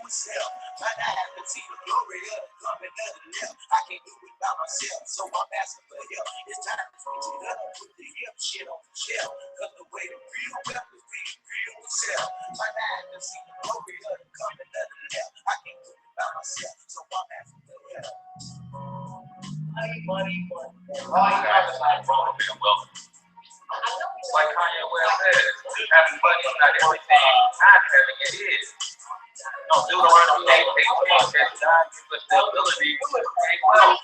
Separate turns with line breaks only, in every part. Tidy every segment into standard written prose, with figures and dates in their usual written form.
myself. Trying to have to see the glory of coming to the left. I can't do it by myself, so I'm asking for help. It's time to switch it up, put the hip shit on the shelf. Cause the way the real weapons be real self. Trying to have to see the glory of coming to the left. I can't do it by myself, so I'm asking for help. Money. All you guys are like wrong with wealth. Like Kanye West says, having money is not everything. Not having it is. No, Deuteronomy 8:18 says God gives us the ability to create wealth.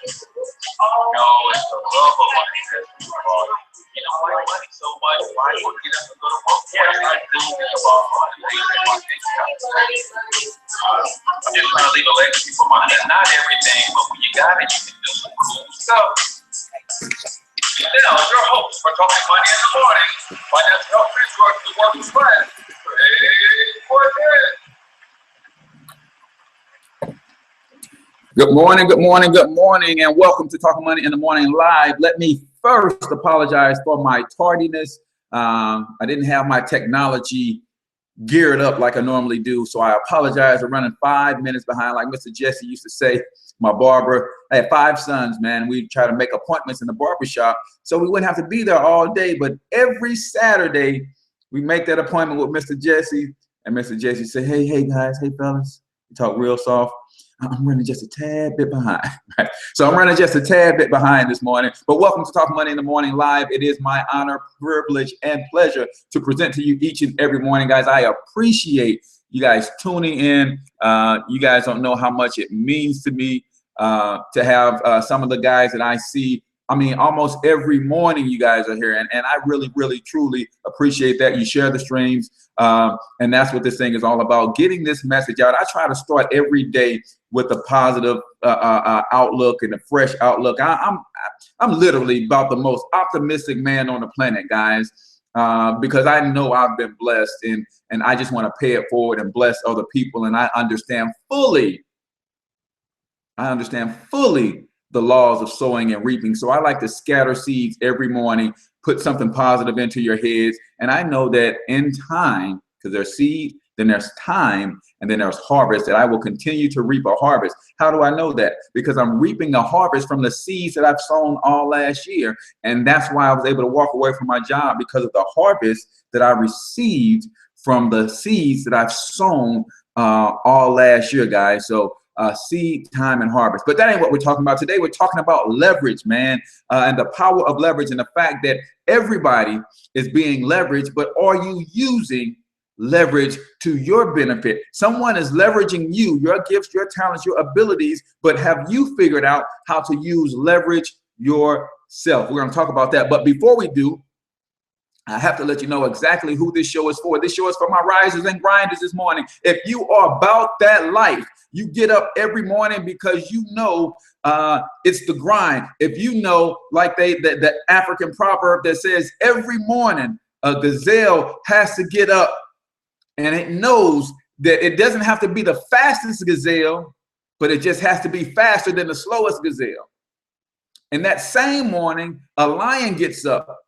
No, it's the love of money that's involved. You don't like money so much, why you get up and go to work? Yeah, I do think about all the things that my things have to say. I'm just trying to leave a legacy for mine. That's not everything, but when you got it, you can do some cool stuff. Now, your host for Talking Money in the Morning, financial health resource to working class, Cortez.
Good morning, and welcome to Talking Money in the Morning Live. Let me first apologize for my tardiness. I didn't have my technology geared up like I normally do, so I apologize for running 5 minutes behind, like Mr. Jesse used to say, my barber. I had 5 sons, man. We try to make appointments in the barbershop so we wouldn't have to be there all day, but every Saturday we make that appointment with Mr. Jesse, and Mr. Jesse say, hey guys, hey fellas, we talk real soft. I'm running just a tad bit behind, right? So I'm running just a tad bit behind this morning, but welcome to Talk Money in the Morning Live. It is my honor, privilege, and pleasure to present to you each and every morning, guys. I appreciate you guys tuning in. You guys don't know how much it means to me to have some of the guys that I see. I mean, almost every morning you guys are here, and I really, truly appreciate that. You share the streams, and that's what this thing is all about, getting this message out. I try to start every day with a positive outlook and a fresh outlook. I'm literally about the most optimistic man on the planet, guys, because I know I've been blessed, and I just want to pay it forward and bless other people, and I understand fully the laws of sowing and reaping. So I like to scatter seeds every morning, put something positive into your heads. And I know that in time, because there's seed, then there's time, and then there's harvest, that I will continue to reap a harvest. How do I know that? Because I'm reaping a harvest from the seeds that I've sown all last year. And that's why I was able to walk away from my job, because of the harvest that I received from the seeds that I've sown all last year, guys. So seed, time, and harvest. But that ain't what we're talking about today. We're talking about leverage, man, and the power of leverage, and the fact that everybody is being leveraged, but are you using leverage to your benefit? Someone is leveraging you, your gifts, your talents, your abilities, but have you figured out how to use leverage yourself? We're going to talk about that. But before we do, I have to let you know exactly who this show is for. This show is for my risers and grinders this morning. If you are about that life, you get up every morning because you know it's the grind. If you know, like the African proverb that says every morning a gazelle has to get up, and it knows that it doesn't have to be the fastest gazelle, but it just has to be faster than the slowest gazelle. And that same morning, a lion gets up,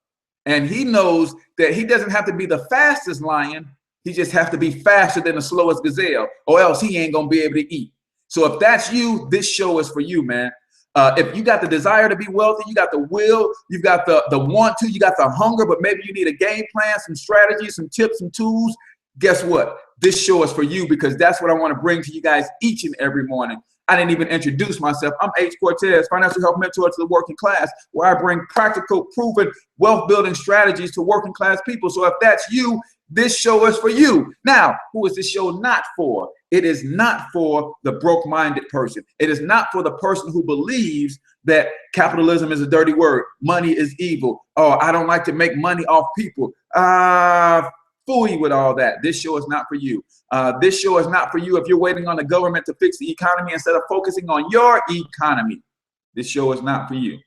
and he knows that he doesn't have to be the fastest lion. He just has to be faster than the slowest gazelle, or else he ain't gonna be able to eat. So if that's you, this show is for you, man. If you got the desire to be wealthy, you got the will, you've got the want to, you got the hunger, but maybe you need a game plan, some strategies, some tips, some tools. Guess what? This show is for you, because that's what I want to bring to you guys each and every morning. I didn't even introduce myself. I'm H. Cortez, financial health mentor to the working class, where I bring practical, proven wealth building strategies to working class people. So if that's you, this show is for you. Now, who is this show not for? It is not for the broke-minded person. It is not for the person who believes that capitalism is a dirty word. Money is evil. Oh, I don't like to make money off people. Fool you with all that. This show is not for you. This show is not for you if you're waiting on the government to fix the economy instead of focusing on your economy. This show is not for you.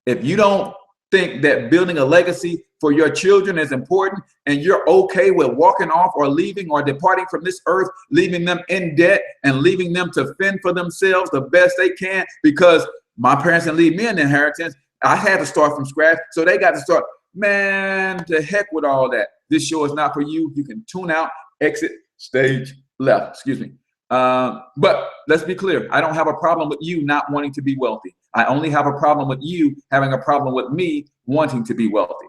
If you don't think that building a legacy for your children is important, and you're okay with walking off or leaving or departing from this earth, leaving them in debt and leaving them to fend for themselves the best they can, because my parents didn't leave me an inheritance. I had to start from scratch, so they got to start. Man, to heck with all that. This show is not for you. You can tune out, exit, stage left. Excuse me. But let's be clear. I don't have a problem with you not wanting to be wealthy. I only have a problem with you having a problem with me wanting to be wealthy,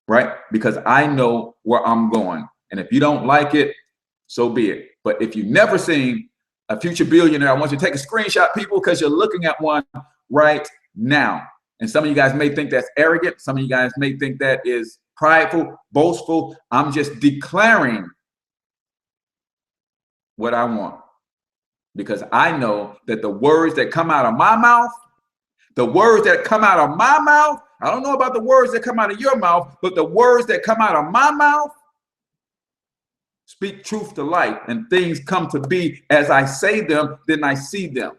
right? Because I know where I'm going. And if you don't like it, so be it. But if you've never seen a future billionaire, I want you to take a screenshot, people, because you're looking at one right now. And some of you guys may think that's arrogant. Some of you guys may think that is prideful, boastful. I'm just declaring what I want, because I know that the words that come out of my mouth, the words that come out of my mouth, I don't know about the words that come out of your mouth, but the words that come out of my mouth speak truth to life, and things come to be as I say them, then I see them.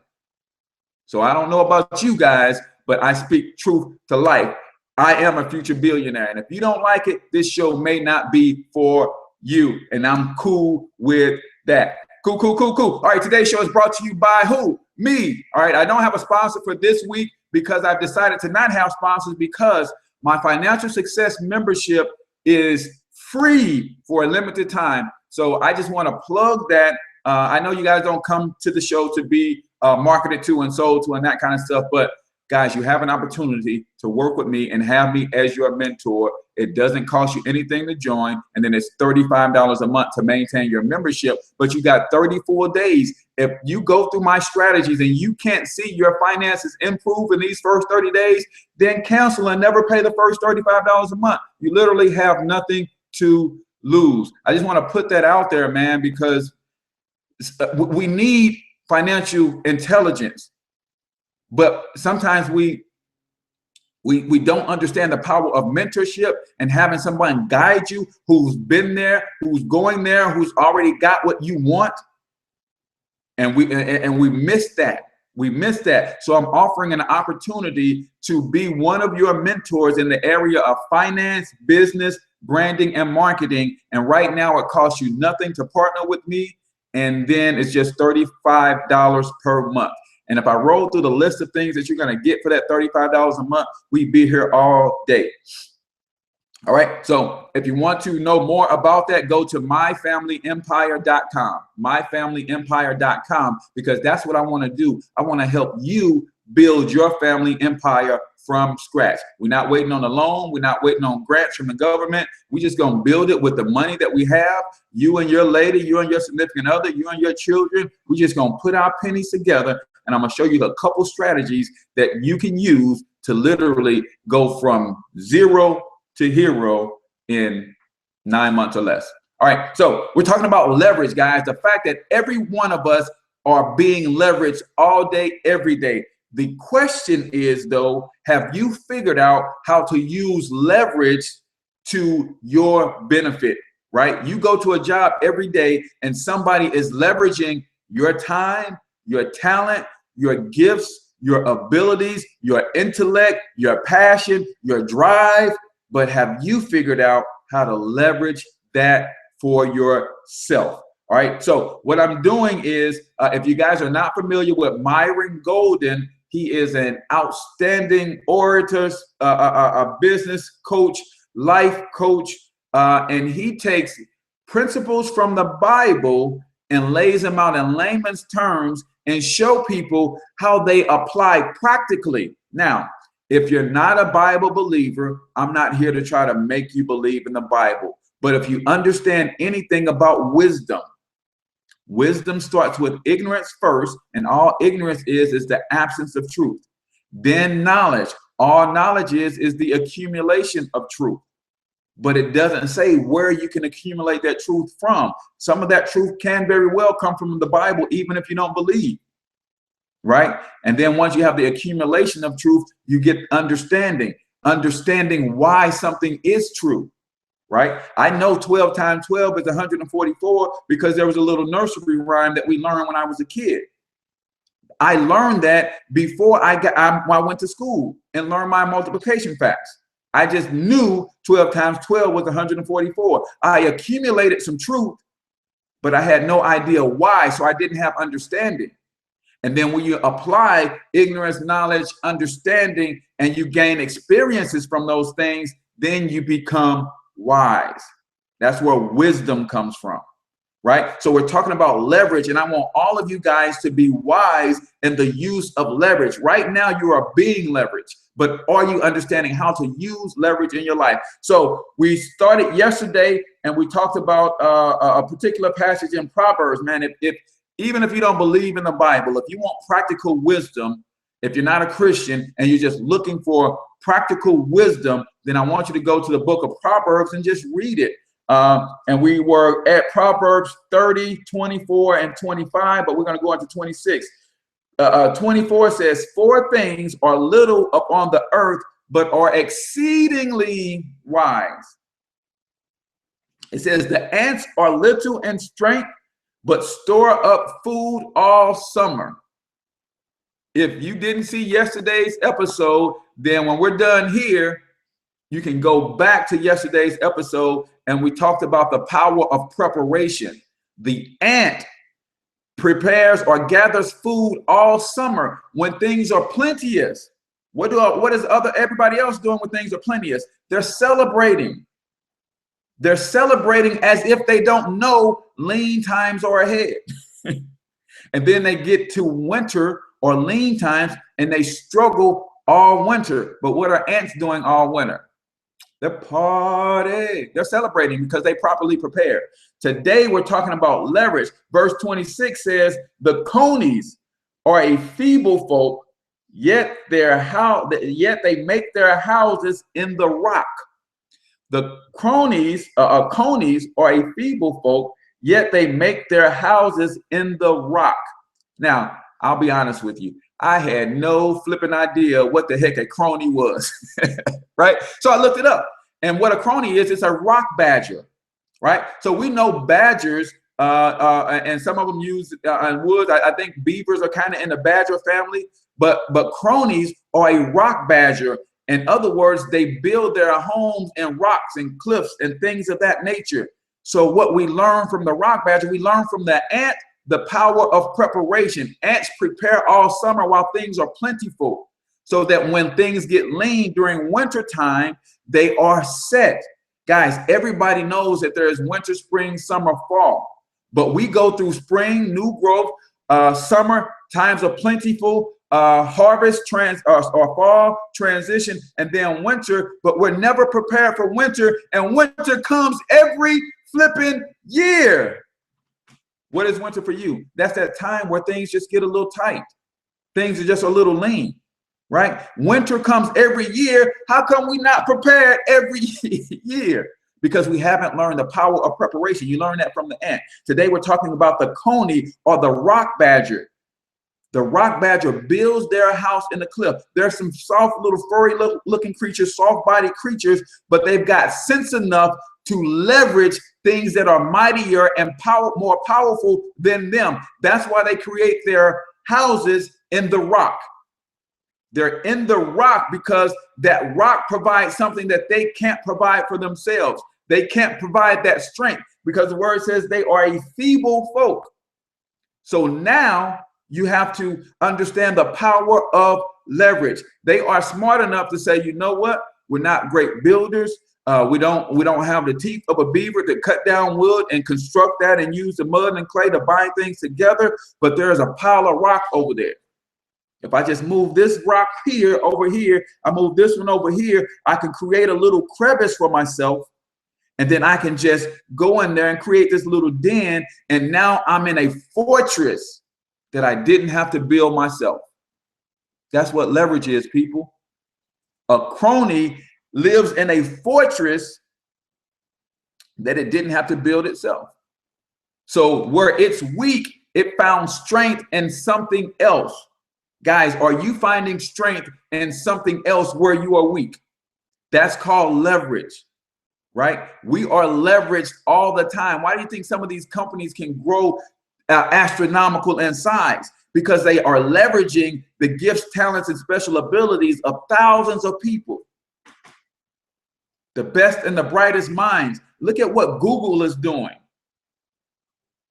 So I don't know about you guys, but I speak truth to life. I am a future billionaire. And if you don't like it, this show may not be for you. And I'm cool with that. Cool, cool, cool, cool. All right, today's show is brought to you by who? Me. All right, I don't have a sponsor for this week because I've decided to not have sponsors, because my financial success membership is free for a limited time. So I just want to plug that. I know you guys don't come to the show to be marketed to and sold to and that kind of stuff, but guys, you have an opportunity to work with me and have me as your mentor. It doesn't cost you anything to join, and then it's $35 a month to maintain your membership, but you got 34 days. If you go through my strategies and you can't see your finances improve in these first 30 days, then cancel and never pay the first $35 a month. You literally have nothing to lose. I just want to put that out there, man, because we need financial intelligence. But sometimes we don't understand the power of mentorship and having someone guide you who's been there, who's going there, who's already got what you want. And we miss that. We miss that. So I'm offering an opportunity to be one of your mentors in the area of finance, business, branding, and marketing. And right now it costs you nothing to partner with me. And then it's just $35 per month. And if I roll through the list of things that you're going to get for that $35 a month, we'd be here all day. All right. So if you want to know more about that, go to myfamilyempire.com, myfamilyempire.com, because that's what I want to do. I want to help you build your family empire from scratch. We're not waiting on a loan. We're not waiting on grants from the government. We're just going to build it with the money that we have. You and your lady, you and your significant other, you and your children. We're just going to put our pennies together. And I'm going to show you a couple strategies that you can use to literally go from zero to hero in 9 months or less. All right. So we're talking about leverage, guys. The fact that every one of us are being leveraged all day, every day. The question is, though, have you figured out how to use leverage to your benefit, right? You go to a job every day and somebody is leveraging your time, your talent, your gifts, your abilities, your intellect, your passion, your drive. But have you figured out how to leverage that for yourself? All right. So what I'm doing is, if you guys are not familiar with Myron Golden, he is an outstanding orator, a business coach, life coach, and he takes principles from the Bible and lays them out in layman's terms and show people how they apply practically. Now, if you're not a Bible believer, I'm not here to try to make you believe in the Bible. But if you understand anything about wisdom, wisdom starts with ignorance first, and all ignorance is the absence of truth. Then knowledge. All knowledge is the accumulation of truth. But it doesn't say where you can accumulate that truth from. Some of that truth can very well come from the Bible, even if you don't believe, right? And then once you have the accumulation of truth, you get understanding why something is true, right? I know 12 times 12 is 144 because there was a little nursery rhyme that we learned when I was a kid. I learned that before I went to school and learned my multiplication facts. I just knew 12 times 12 was 144. I accumulated some truth, but I had no idea why, so I didn't have understanding. And then when you apply ignorance, knowledge, understanding, and you gain experiences from those things, then you become wise. That's where wisdom comes from. right? So we're talking about leverage, and I want all of you guys to be wise in the use of leverage. Right now, you are being leveraged, but are you understanding how to use leverage in your life? So we started yesterday, and we talked about a particular passage in Proverbs. Man, even if you don't believe in the Bible, if you want practical wisdom, if you're not a Christian and you're just looking for practical wisdom, then I want you to go to the book of Proverbs and just read it. And we were at Proverbs 30, 24, and 25, but we're going to go into 26. 24 says, 4 things are little upon the earth, but are exceedingly wise. It says, the ants are little in strength, but store up food all summer. If you didn't see yesterday's episode, then when we're done here, you can go back to yesterday's episode, and we talked about the power of preparation. The ant prepares or gathers food all summer when things are plenteous. What is everybody else doing when things are plenteous? They're celebrating. They're celebrating as if they don't know lean times are ahead. And then they get to winter or lean times and they struggle all winter. But what are ants doing all winter? They're partying. They're celebrating because they properly prepared. Today we're talking about leverage. Verse 26 says, the conies are a feeble folk, yet they make their houses in the rock. The conies are a feeble folk, yet they make their houses in the rock. Now, I'll be honest with you. I had no flipping idea what the heck a crony was, right? So I looked it up. And what a crony is, it's a rock badger, right? So we know badgers, and some of them use woods. I think beavers are kind of in the badger family, but cronies are a rock badger. In other words, they build their homes in rocks and cliffs and things of that nature. So what we learn from the rock badger, we learn from the ant, the power of preparation. Ants prepare all summer while things are plentiful, so that when things get lean during winter time, they are set. Guys, everybody knows that there is winter, spring, summer, fall. But we go through spring, new growth, summer, times of plentiful, harvest, or fall, transition, and then winter. But we're never prepared for winter, and winter comes every flipping year. What is winter for you? That's that time where things just get a little tight. Things are just a little lean, right? Winter comes every year. How come we not prepared every year? Because we haven't learned the power of preparation. You learn that from the ant. Today we're talking about the coney or the rock badger. The rock badger builds their house in the cliff. There's some soft little furry looking creatures, soft body creatures, but they've got sense enough to leverage things that are mightier and more powerful than them. That's why they create their houses in the rock. They're in the rock because that rock provides something that they can't provide for themselves. They can't provide that strength because the word says they are a feeble folk. So now you have to understand the power of leverage. They are smart enough to say, you know what? We're not great builders. We don't have the teeth of a beaver to cut down wood and construct that and use the mud and clay to bind things together. But there's a pile of rock over there. If I just move this rock here over here, I move this one over here, I can create a little crevice for myself. And then I can just go in there and create this little den. And now I'm in a fortress that I didn't have to build myself. That's what leverage is, people. A crony lives in a fortress that it didn't have to build itself. So where it's weak, it found strength in something else. Guys, are you finding strength in something else where you are weak? That's called leverage, right? We are leveraged all the time. Why do you think some of these companies can grow astronomical in size? Because they are leveraging the gifts, talents, and special abilities of thousands of people. The best and the brightest minds. Look at what Google is doing.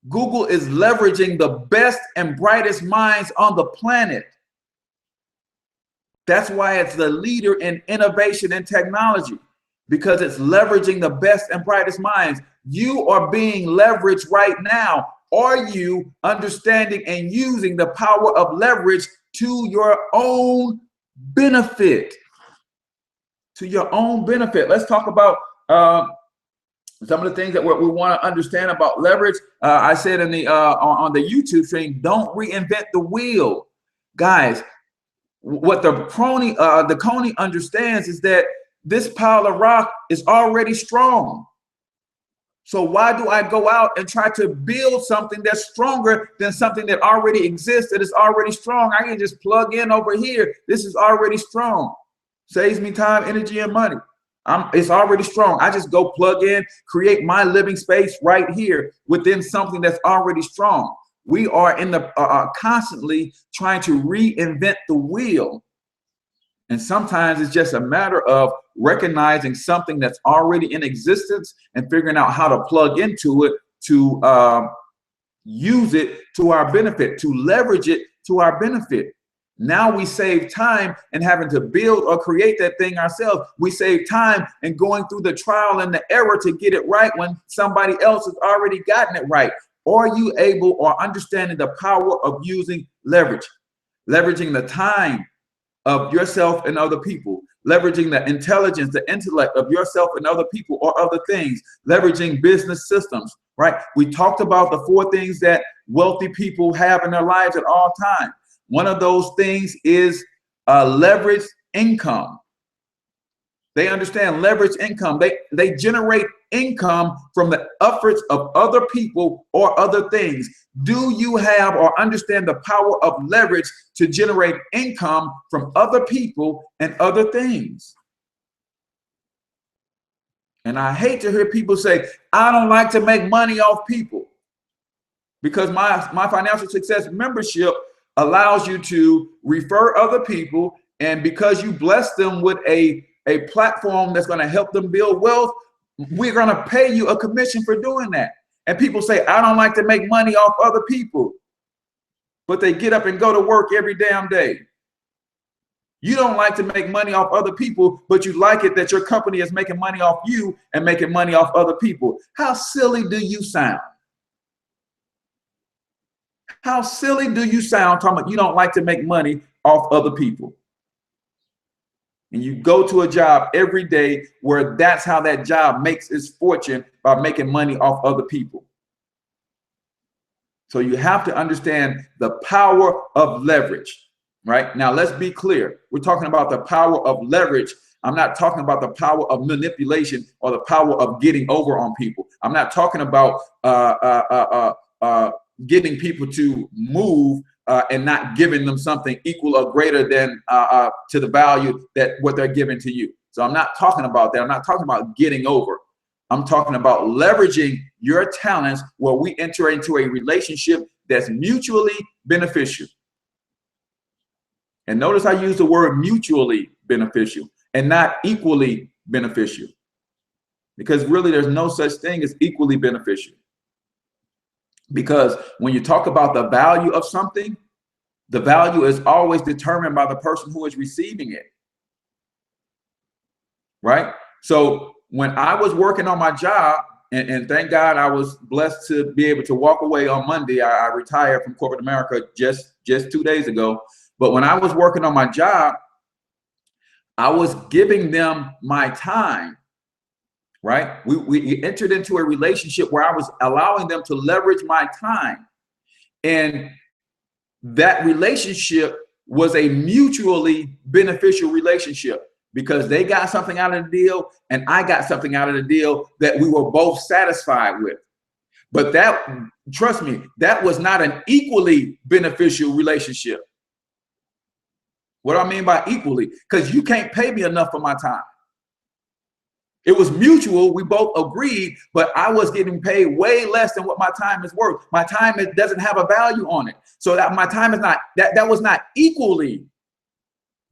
Google is leveraging the best and brightest minds on the planet. That's why it's the leader in innovation and technology. because it's leveraging the best and brightest minds. You are being leveraged right now. Are you understanding and using the power of leverage to your own benefit? To your own benefit. Let's talk about some of the things that we want to understand about leverage. I said in the on the YouTube stream, don't reinvent the wheel, guys. What the Coney understands is that this pile of rock is already strong. So why do I go out and try to build something that's stronger than something that already exists, that is already strong? I can just plug in over here. This is already strong. Saves me time, energy, and money. It's already strong. I just go plug in, create my living space right here within something that's already strong. We are in the constantly trying to reinvent the wheel. And sometimes it's just a matter of recognizing something that's already in existence and figuring out how to plug into it to use it to our benefit, to leverage it to our benefit. Now we save time in having to build or create that thing ourselves. We save time in going through the trial and the error to get it right when somebody else has already gotten it right. Are you able or understanding the power of using leverage? Leveraging the time of yourself and other people, leveraging the intelligence, the intellect of yourself and other people or other things, leveraging business systems, right? We talked about the 4 things that wealthy people have in their lives at all times. One of those things is leveraged income. They understand leveraged income. They generate income from the efforts of other people or other things. Do you have or understand the power of leverage to generate income from other people and other things? And I hate to hear people say, I don't like to make money off people, because my financial success membership allows you to refer other people, and because you bless them with a platform that's going to help them build wealth, we're going to pay you a commission for doing that. And people say, I don't like to make money off other people, but they get up and go to work every damn day. You don't like to make money off other people, but you like it that your company is making money off you and making money off other people. How silly do you sound? How silly do you sound talking about you don't like to make money off other people? And you go to a job every day where that's how that job makes its fortune, by making money off other people. So you have to understand the power of leverage, right? Now, let's be clear. We're talking about the power of leverage. I'm not talking about the power of manipulation or the power of getting over on people. I'm not talking about getting people to move and not giving them something equal or greater than to the value that what they're giving to you. So I'm not talking about that. I'm not talking about getting over. I'm talking about leveraging your talents where we enter into a relationship that's mutually beneficial. And notice I use the word mutually beneficial and not equally beneficial, because really there's no such thing as equally beneficial. Because when you talk about the value of something, the value is always determined by the person who is receiving it, right? So when I was working on my job, and thank God I was blessed to be able to walk away on Monday. I retired from corporate America just 2 days ago. But when I was working on my job, I was giving them my time. Right? We entered into a relationship where I was allowing them to leverage my time. And that relationship was a mutually beneficial relationship, because they got something out of the deal and I got something out of the deal that we were both satisfied with. But that, trust me, that was not an equally beneficial relationship. What do I mean by equally? Because you can't pay me enough for my time. It was mutual. We both agreed, but I was getting paid way less than what my time is worth. My time doesn't have a value on it. So that my time is not, that was not equally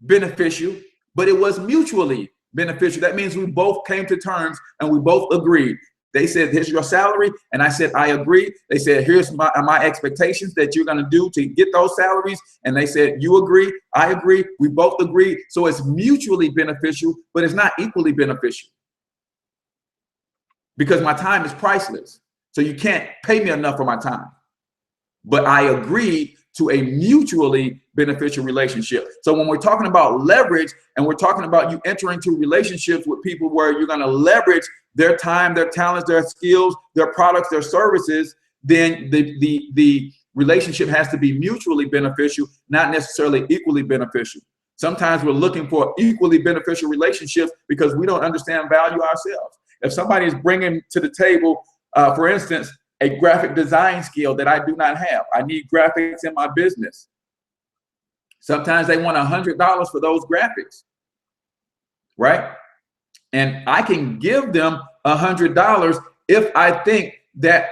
beneficial, but it was mutually beneficial. That means we both came to terms and we both agreed. They said, here's your salary. And I said, I agree. They said, here's my expectations that you're going to do to get those salaries. And they said, you agree. I agree. We both agree. So it's mutually beneficial, but it's not equally beneficial. because my time is priceless. So you can't pay me enough for my time. But I agreed to a mutually beneficial relationship. So when we're talking about leverage and we're talking about you entering into relationships with people where you're going to leverage their time, their talents, their skills, their products, their services, then the relationship has to be mutually beneficial, not necessarily equally beneficial. Sometimes we're looking for equally beneficial relationships because we don't understand value ourselves. If somebody is bringing to the table, for instance, a graphic design skill that I do not have, I need graphics in my business. Sometimes they want $100 for those graphics, right? And I can give them $100 if I think that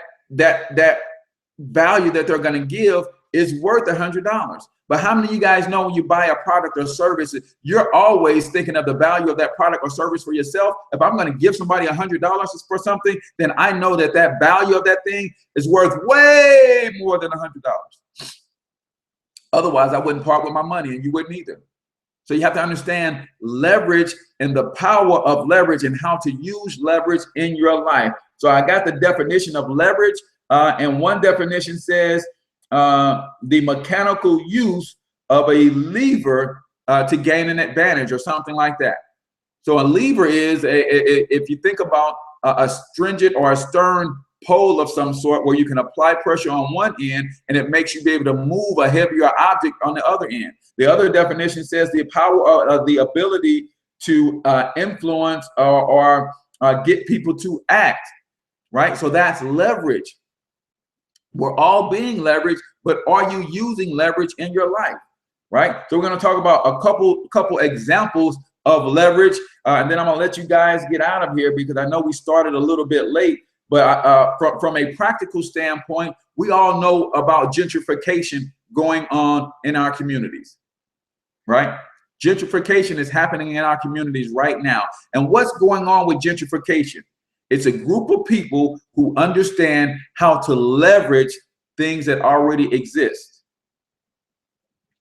value that they're going to give is worth $100. But how many of you guys know when you buy a product or service, you're always thinking of the value of that product or service for yourself? If I'm going to give somebody $100 for something, then I know that that value of that thing is worth way more than $100. Otherwise, I wouldn't part with my money, and you wouldn't either. So you have to understand leverage and the power of leverage and how to use leverage in your life. So I got the definition of leverage, and one definition says, the mechanical use of a lever to gain an advantage or something like that. So a lever is, if you think about a stringent or a stern pole of some sort where you can apply pressure on one end and it makes you be able to move a heavier object on the other end. The other definition says the power of the ability to influence or get people to act, right? So that's leverage. We're all being leveraged, but are you using leverage in your life, right? So we're going to talk about a couple examples of leverage, and then I'm going to let you guys get out of here because I know we started a little bit late. But from a practical standpoint, we all know about gentrification going on in our communities, right? Gentrification is happening in our communities right now. And what's going on with gentrification? It's a group of people who understand how to leverage things that already exist.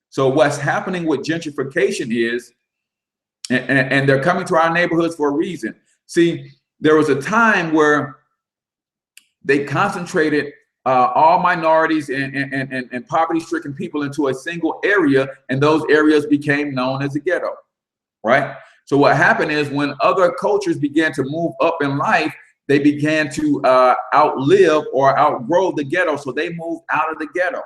So what's happening with gentrification is, and they're coming to our neighborhoods for a reason. See, there was a time where they concentrated all minorities and poverty-stricken people into a single area, and those areas became known as a ghetto, right? So what happened is when other cultures began to move up in life, they began to outlive or outgrow the ghetto. So they moved out of the ghetto,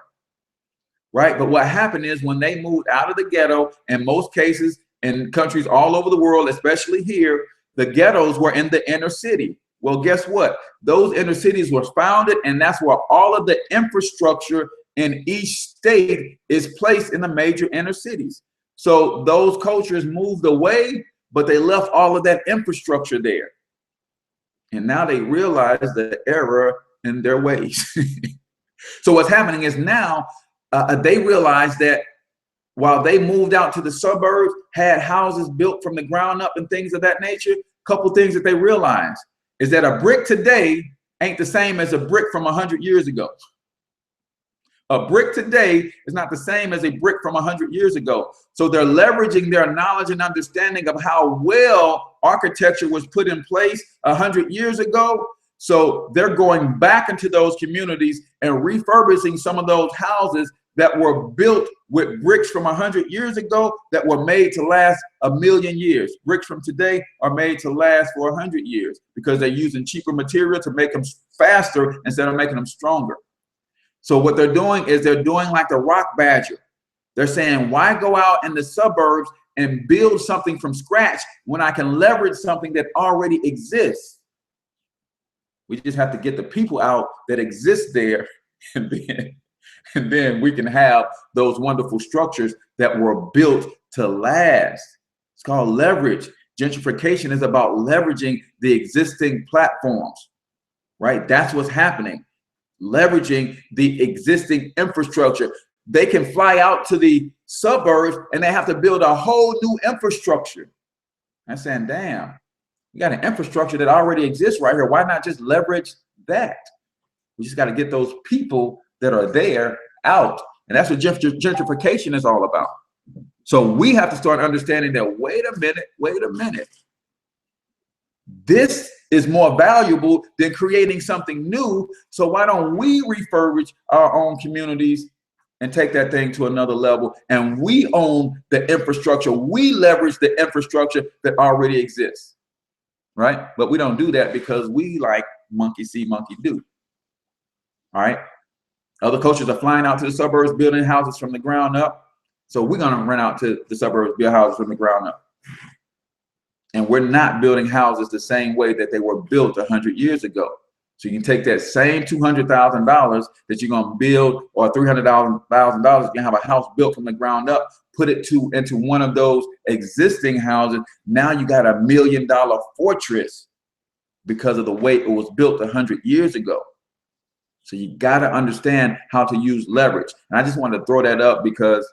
right? But what happened is when they moved out of the ghetto, in most cases in countries all over the world, especially here, the ghettos were in the inner city. Well, guess what? Those inner cities were founded, and that's where all of the infrastructure in each state is placed in the major inner cities. So those cultures moved away, but they left all of that infrastructure there. And now they realize the error in their ways. So what's happening is now they realize that while they moved out to the suburbs, had houses built from the ground up and things of that nature, a couple things that they realized is that a brick today ain't the same as a brick from 100 years ago. A brick today is not the same as a brick from 100 years ago. So they're leveraging their knowledge and understanding of how well architecture was put in place 100 years ago. So they're going back into those communities and refurbishing some of those houses that were built with bricks from 100 years ago that were made to last 1,000,000 years. Bricks from today are made to last for 100 years because they're using cheaper material to make them faster instead of making them stronger. So what they're doing is they're doing like the rock badger. They're saying, why go out in the suburbs and build something from scratch when I can leverage something that already exists? We just have to get the people out that exist there, and then we can have those wonderful structures that were built to last. It's called leverage. Gentrification is about leveraging the existing platforms, right? That's what's happening. Leveraging the existing infrastructure. They can fly out to the suburbs and they have to build a whole new infrastructure. I'm saying, damn, you got an infrastructure that already exists right here. Why not just leverage that? We just got to get those people that are there out. And that's what gentrification is all about. So we have to start understanding that, wait a minute. This is more valuable than creating something new. So why don't we refurbish our own communities and take that thing to another level? And we own the infrastructure. We leverage the infrastructure that already exists, right? But we don't do that because we like monkey see, monkey do. All right. Other cultures are flying out to the suburbs, building houses from the ground up. So we're going to rent out to the suburbs, build houses from the ground up. And we're not building houses the same way that they were built 100 years ago. So you can take that same $200,000 that you're going to build, or $300,000, you can have a house built from the ground up, put it into one of those existing houses. Now you got $1 million fortress because of the way it was built 100 years ago. So you got to understand how to use leverage. And I just wanted to throw that up because,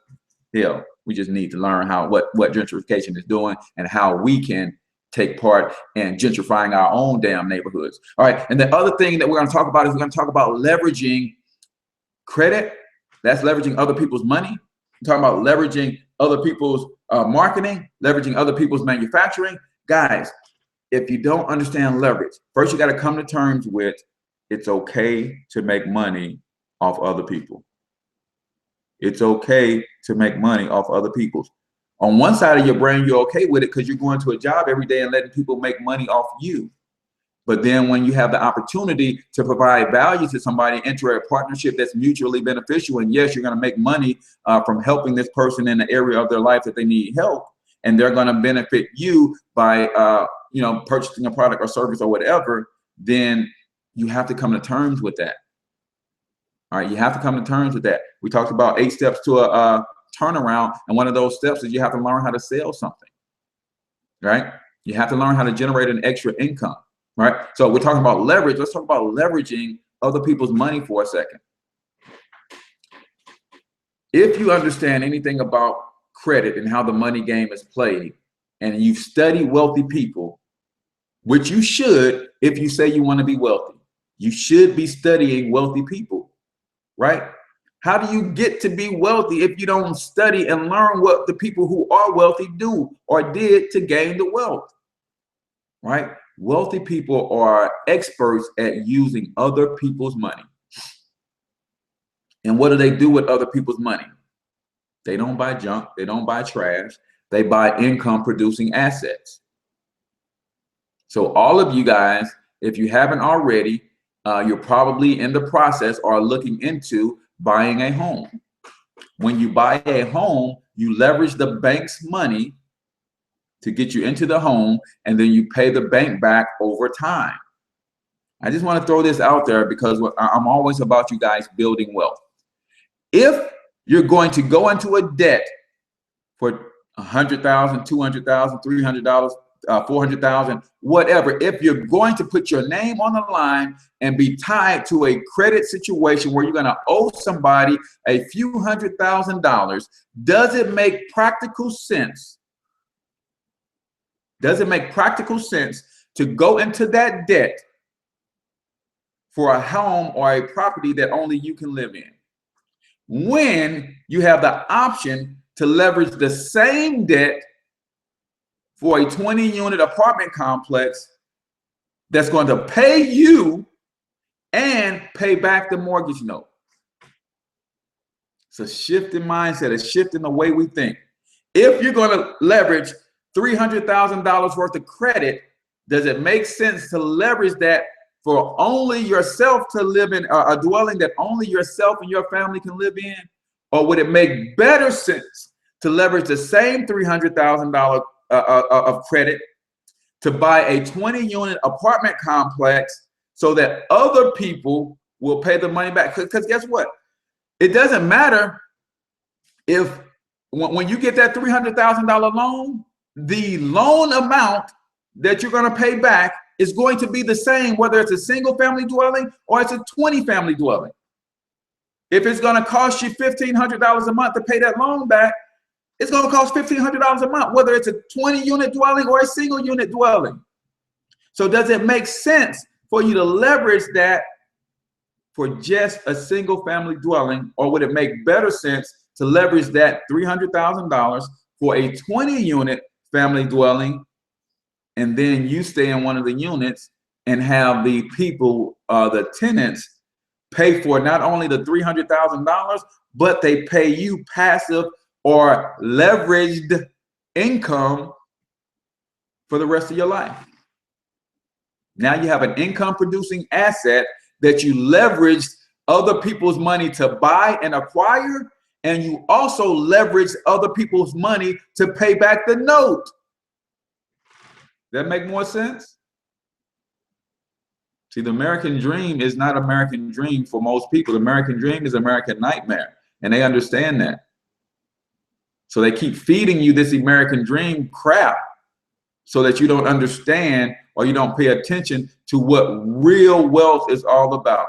hell, we just need to learn what gentrification is doing and how we can take part in gentrifying our own damn neighborhoods. All right. And the other thing that we're going to talk about is we're going to talk about leveraging credit. That's leveraging other people's money. We're talking about leveraging other people's marketing, leveraging other people's manufacturing. Guys, if you don't understand leverage, first you got to come to terms with it's okay to make money off other people. It's okay to make money off other people's. On one side of your brain, you're okay with it because you're going to a job every day and letting people make money off you. But then when you have the opportunity to provide value to somebody, enter a partnership that's mutually beneficial, and yes, you're going to make money from helping this person in the area of their life that they need help, and they're going to benefit you by purchasing a product or service or whatever, then you have to come to terms with that. All right, you have to come to terms with that. We talked about 8 steps to a turnaround, and one of those steps is you have to learn how to sell something, right? You have to learn how to generate an extra income, right? So we're talking about leverage. Let's talk about leveraging other people's money for a second. If you understand anything about credit and how the money game is played, and you've studied wealthy people, which you should if you say you want to be wealthy, you should be studying wealthy people, right? How do you get to be wealthy if you don't study and learn what the people who are wealthy do or did to gain the wealth, right? Wealthy people are experts at using other people's money. And what do they do with other people's money? They don't buy junk. They don't buy trash. They buy income producing assets. So all of you guys, if you haven't already, you're probably in the process or looking into buying a home. When you buy a home, you leverage the bank's money to get you into the home, and then you pay the bank back over time. I just want to throw this out there because I'm always about you guys building wealth. If you're going to go into a debt for $100,000, $200,000, $300, $400,000, whatever, if you're going to put your name on the line and be tied to a credit situation where you're going to owe somebody a few $100,000, does it make practical sense? Does it make practical sense to go into that debt for a home or a property that only you can live in, when you have the option to leverage the same debt for a 20-unit apartment complex that's going to pay you and pay back the mortgage note? It's a shift in mindset, a shift in the way we think. If you're going to leverage $300,000 worth of credit, does it make sense to leverage that for only yourself to live in a dwelling that only yourself and your family can live in? Or would it make better sense to leverage the same $300,000 of credit to buy a 20-unit apartment complex so that other people will pay the money back? Because guess what? It doesn't matter if when you get that $300,000 loan, the loan amount that you're going to pay back is going to be the same, whether it's a single family dwelling or it's a 20 family dwelling. If it's going to cost you $1,500 a month to pay that loan back, it's going to cost $1,500 a month, whether it's a 20-unit dwelling or a single unit dwelling. So does it make sense for you to leverage that for just a single family dwelling, or would it make better sense to leverage that $300,000 for a 20-unit family dwelling and then you stay in one of the units and have the people, the tenants, pay for not only the $300,000, but they pay you passive or leveraged income for the rest of your life. Now you have an income producing asset that you leveraged other people's money to buy and acquire, and you also leverage other people's money to pay back the note. That make more sense? See, the American dream is not American dream for most people. The American dream is American nightmare, and they understand that. So they keep feeding you this American dream crap so that you don't understand or you don't pay attention to what real wealth is all about.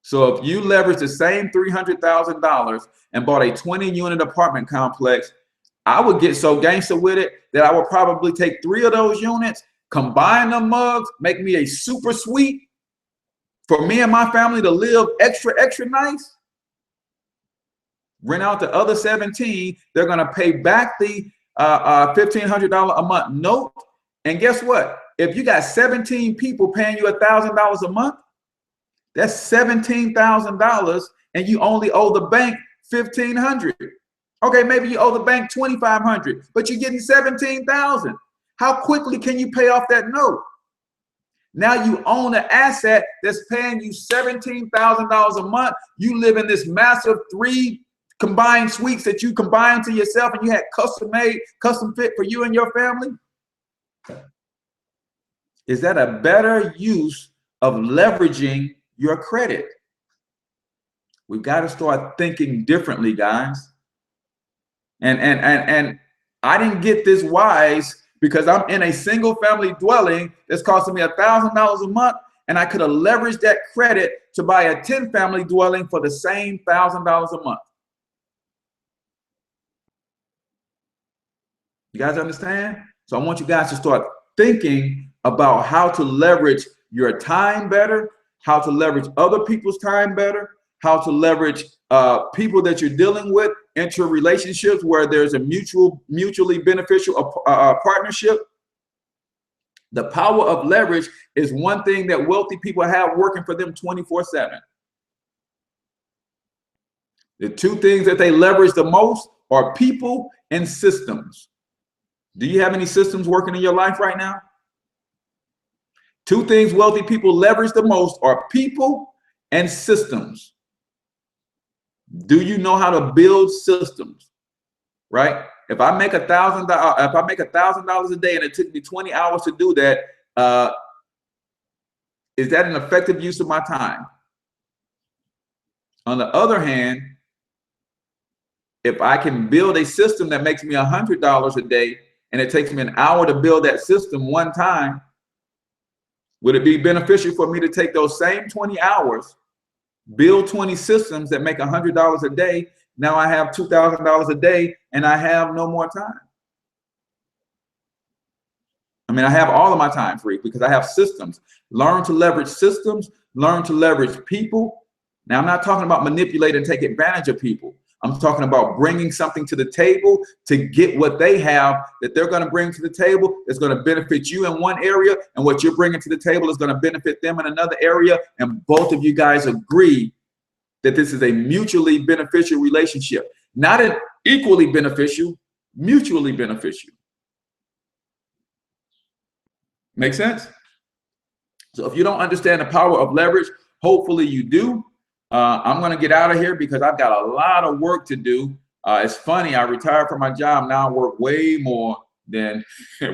So if you leverage the same $300,000 and bought a 20-unit apartment complex, I would get so gangster with it that I would probably take 3 of those units, combine the mugs, make me a super suite for me and my family to live extra nice, rent out the other 17. They're going to pay back the $1,500 a month note. And guess what? If you got 17 people paying you $1,000 a month, that's $17,000, and you only owe the bank $1,500. Okay, maybe you owe the bank $2,500, but you're getting $17,000. How quickly can you pay off that note? Now you own an asset that's paying you $17,000 a month. You live in this massive 3 combined suites that you combine to yourself, and you had custom made, custom fit for you and your family. Is that a better use of leveraging your credit? We've got to start thinking differently, guys. And I didn't get this wise because I'm in a single family dwelling that's costing me $1,000 a month, and I could have leveraged that credit to buy a 10-family dwelling for the same $1,000 a month. You guys understand? So I want you guys to start thinking about how to leverage your time better, how to leverage other people's time better, how to leverage people that you're dealing with into relationships where there's a mutually beneficial partnership. The power of leverage is one thing that wealthy people have working for them 24/7. The 2 things that they leverage the most are people and systems. Do you have any systems working in your life right now? 2 things wealthy people leverage the most are people and systems. Do you know how to build systems? Right? If I make $1,000 a day and it took me 20 hours to do that, is that an effective use of my time? On the other hand, if I can build a system that makes me $100 a day and it takes me an hour to build that system one time, would it be beneficial for me to take those same 20 hours, build 20 systems that make $100 a day? Now I have $2,000 a day and I have no more time. I mean, I have all of my time free because I have systems. Learn to leverage systems, learn to leverage people. Now, I'm not talking about manipulate and take advantage of people. I'm talking about bringing something to the table to get what they have that they're going to bring to the table. It's going to benefit you in one area, and what you're bringing to the table is going to benefit them in another area. And both of you guys agree that this is a mutually beneficial relationship, not an equally beneficial, mutually beneficial. Make sense? So if you don't understand the power of leverage, hopefully you do. I'm going to get out of here because I've got a lot of work to do. It's funny, I retired from my job. Now I work way more than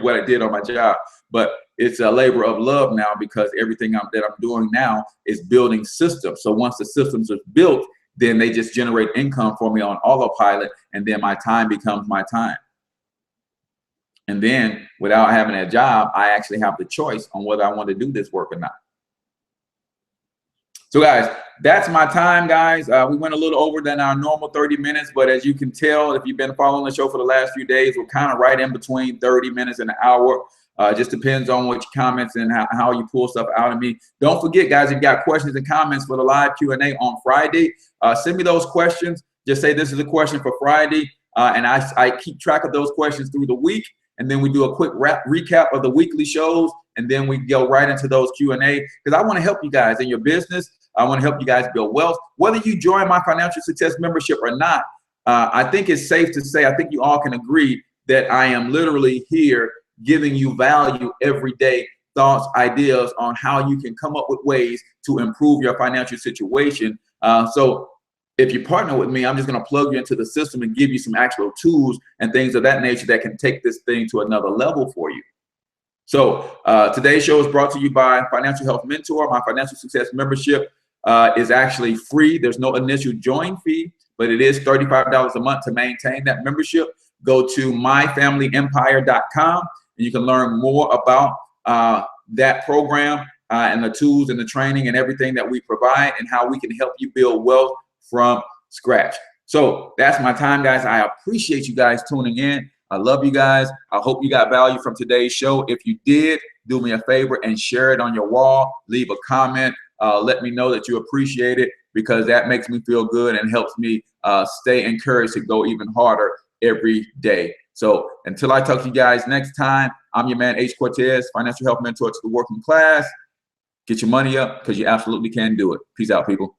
what I did on my job, but it's a labor of love now because everything that I'm doing now is building systems. So once the systems are built, then they just generate income for me on autopilot, and then my time becomes my time. And then without having a job, I actually have the choice on whether I want to do this work or not. So guys, that's my time, guys. We went a little over than our normal 30 minutes, but as you can tell, if you've been following the show for the last few days, we're kind of right in between 30 minutes and an hour. Just depends on which comments and how you pull stuff out of me. Don't forget, guys, if you've got questions and comments for the live Q&A on Friday, send me those questions. Just say this is a question for Friday, and I keep track of those questions through the week. and then we do a quick recap of the weekly shows, and then we go right into those Q&A, because I want to help you guys in your business. I want to help you guys build wealth. Whether you join my Financial Success membership or not, I think it's safe to say, I think you all can agree that I am literally here giving you value every day, thoughts, ideas on how you can come up with ways to improve your financial situation. So if you partner with me, I'm just going to plug you into the system and give you some actual tools and things of that nature that can take this thing to another level for you. So today's show is brought to you by Financial Health Mentor. My Financial Success membership is actually free. There's no initial join fee, but it is $35 a month to maintain that membership. Go to myfamilyempire.com and you can learn more about that program and the tools and the training and everything that we provide and how we can help you build wealth from scratch. So that's my time, guys. I appreciate you guys tuning in. I love you guys. I hope you got value from today's show. If you did, do me a favor and share it on your wall. Leave a comment. Let me know that you appreciate it, because that makes me feel good and helps me stay encouraged to go even harder every day. So until I talk to you guys next time, I'm your man, H. Cortez, Financial Health Mentor to the working class. Get your money up, because you absolutely can do it. Peace out, people.